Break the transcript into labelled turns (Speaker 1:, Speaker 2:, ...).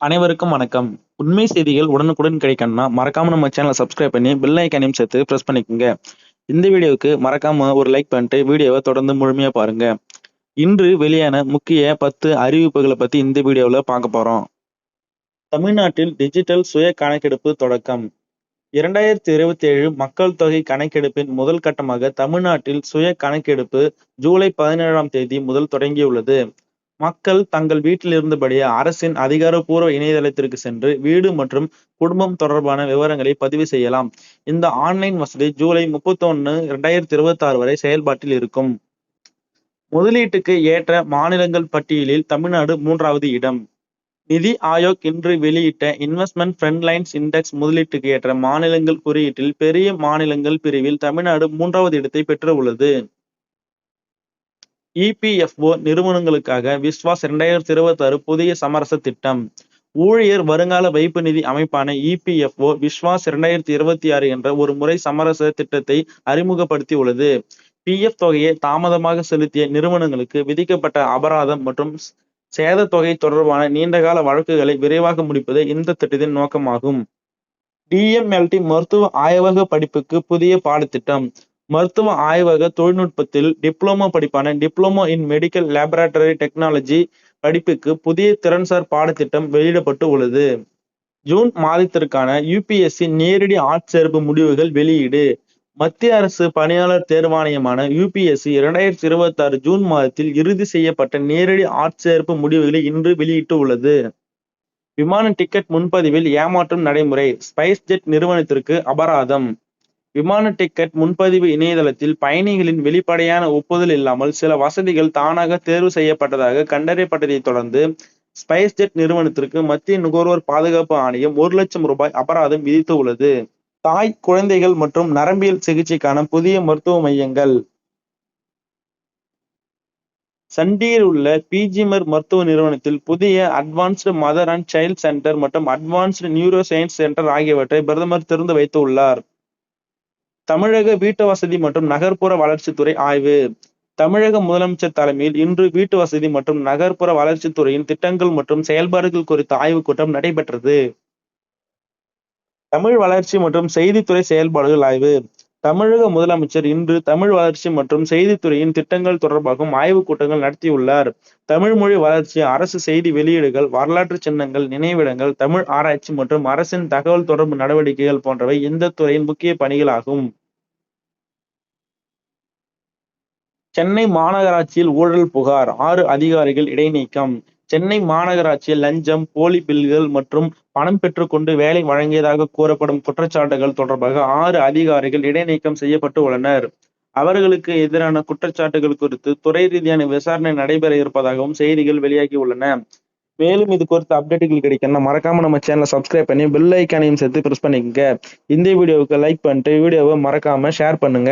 Speaker 1: அனைவருக்கும் வணக்கம். உண்மை செய்திகள் உடனுக்குடன் கிடைக்கணும்னா, மறக்காம நம்ம சேனலை சப்ஸ்கிரைப் பண்ணி பெல் ஐகானையும் சேர்த்து பிரஸ் பண்ணிக்கோங்க. இந்த வீடியோவுக்கு மறக்காம ஒரு லைக் பண்ணிட்டு வீடியோவை தொடர்ந்து முழுமையா பாருங்க. இன்று வெளியான முக்கிய 10 அறிவிப்புகளை பத்தி இந்த வீடியோவில் பார்க்க போறோம். தமிழ்நாட்டில் டிஜிட்டல் சுய கணக்கெடுப்பு தொடக்கம். 2027 மக்கள் தொகை கணக்கெடுப்பின் முதல் கட்டமாக தமிழ்நாட்டில் சுய கணக்கெடுப்பு ஜூலை 17ஆம் தேதி முதல் தொடங்கியுள்ளது. மக்கள் தங்கள் வீட்டில் இருந்தபடியே அரசின் அதிகாரப்பூர்வ இணையதளத்திற்கு சென்று வீடு மற்றும் குடும்பம் தொடர்பான விவரங்களை பதிவு செய்யலாம். இந்த ஆன்லைன் வசதி ஜூலை 31, 2026 வரை செயல்பாட்டில் இருக்கும். முதலீட்டுக்கு ஏற்ற மாநிலங்கள் பட்டியலில் தமிழ்நாடு 3வது இடம். நிதி ஆயோக் இன்று வெளியிட்ட இன்வெஸ்ட்மெண்ட் ஃப்ரெண்ட்லைன்ஸ் இண்டெக்ஸ் முதலீட்டுக்கு ஏற்ற மாநிலங்கள் குறியீட்டில் பெரிய மாநிலங்கள் பிரிவில் தமிழ்நாடு 3வது இடத்தை பெற்றுள்ளது. இபிஎஃப்ஓ நிறுவனங்களுக்காக விஸ்வாஸ் 2026 புதிய சமரச திட்டம். ஊழியர் வருங்கால வைப்பு நிதி அமைப்பான இபிஎஃப்ஓ விஸ்வாஸ் 2026 என்ற ஒரு முறை சமரச திட்டத்தை அறிமுகப்படுத்தியுள்ளது. பிஎஃப் தொகையை தாமதமாக செலுத்திய நிறுவனங்களுக்கு விதிக்கப்பட்ட அபராதம் மற்றும் சேத தொகை தொடர்பான நீண்டகால வழக்குகளை விரைவாக முடிப்பது இந்த திட்டத்தின் நோக்கமாகும். டிஎம்எல்டி மருத்துவ ஆய்வக படிப்புக்கு புதிய பாடத்திட்டம். மருத்துவ ஆய்வக தொழில்நுட்பத்தில் டிப்ளமோ படிப்பான diploma in medical laboratory technology படிப்புக்கு புதிய திறன்சார் பாடத்திட்டம் வெளியிடப்பட்டு உள்ளது. ஜூன் மாதத்திற்கான யுபிஎஸ்சி நேரடி ஆட்சேர்ப்பு முடிவுகள் வெளியீடு. மத்திய அரசு பணியாளர் தேர்வாணையமான யுபிஎஸ்சி 2026 ஜூன் மாதத்தில் இறுதி செய்யப்பட்ட நேரடி ஆட்சேர்ப்பு முடிவுகளை இன்று வெளியிட்டு உள்ளது. விமான டிக்கெட் முன்பதிவில் ஏமாற்றும் நடைமுறை. ஸ்பைஸ் ஜெட் நிறுவனத்திற்கு அபராதம். விமான டிக்கெட் முன்பதிவு இணையதளத்தில் பயணிகளின் வெளிப்படையான ஒப்புதல் இல்லாமல் சில வசதிகள் தானாக தேர்வு செய்யப்பட்டதாக கண்டறியப்பட்டதை தொடர்ந்து ஸ்பைஸ் ஜெட் நிறுவனத்திற்கு மத்திய நுகர்வோர் பாதுகாப்பு ஆணையம் 1 லட்சம் ரூபாய் அபராதம் விதித்து உள்ளது. தாய், குழந்தைகள் மற்றும் நரம்பியல் சிகிச்சைக்கான புதிய மருத்துவ மையங்கள். சண்டியில் உள்ள பிஜிமர் மருத்துவ நிறுவனத்தில் புதிய advanced mother and child centre மற்றும் அட்வான்ஸ்டு நியூரோ சயின்ஸ் சென்டர் ஆகியவற்றை பிரதமர் திறந்து வைத்து உள்ளார். தமிழக வீட்டு வசதி மற்றும் நகர்ப்புற வளர்ச்சித்துறை ஆய்வு. தமிழக முதலமைச்சர் தலைமையில் இன்று வீட்டு வசதி மற்றும் நகர்ப்புற வளர்ச்சித்துறையின் திட்டங்கள் மற்றும் செயல்பாடுகள் குறித்த ஆய்வுக் கூட்டம் நடைபெற்றது. தமிழ் வளர்ச்சி மற்றும் செய்தித்துறை செயல்பாடுகள் ஆய்வு. தமிழக முதலமைச்சர் இன்று தமிழ் வளர்ச்சி மற்றும் செய்தித்துறையின் திட்டங்கள் தொடர்பாகவும் ஆய்வுக் கூட்டங்கள் நடத்தியுள்ளார். தமிழ் மொழி வளர்ச்சி, அரசு செய்தி வெளியீடுகள், வரலாற்று சின்னங்கள், நினைவிடங்கள், தமிழ் ஆராய்ச்சி மற்றும் அரசின் தகவல் தொடர்பு நடவடிக்கைகள் போன்றவை இந்த துறையின் முக்கிய பணிகளாகும். சென்னை மாநகராட்சியில் ஊழல் புகார். 6 அதிகாரிகள் இடைநீக்கம். சென்னை மாநகராட்சியில் லஞ்சம், போலி பில்கள் மற்றும் பணம் பெற்றுக்கொண்டு வேலை வழங்கியதாக கூறப்படும் குற்றச்சாட்டுகள் தொடர்பாக 6 அதிகாரிகள் இடைநீக்கம் செய்யப்பட்டு உள்ளனர். அவர்களுக்கு எதிரான குற்றச்சாட்டுகள் குறித்து துறை ரீதியான விசாரணை நடைபெற இருப்பதாகவும் செய்திகள் வெளியாகி உள்ளன. மேலும் இது குறித்த அப்டேட்டுகள் கிடைக்கணும்னா மறக்காம நம்ம சேனலை சப்ஸ்கிரைப் பண்ணி பெல் ஐகானையும் சேர்த்து பிரஸ் பண்ணிக்கங்க. இந்த வீடியோவுக்கு லைக் பண்ணிட்டு வீடியோவை மறக்காம ஷேர் பண்ணுங்க.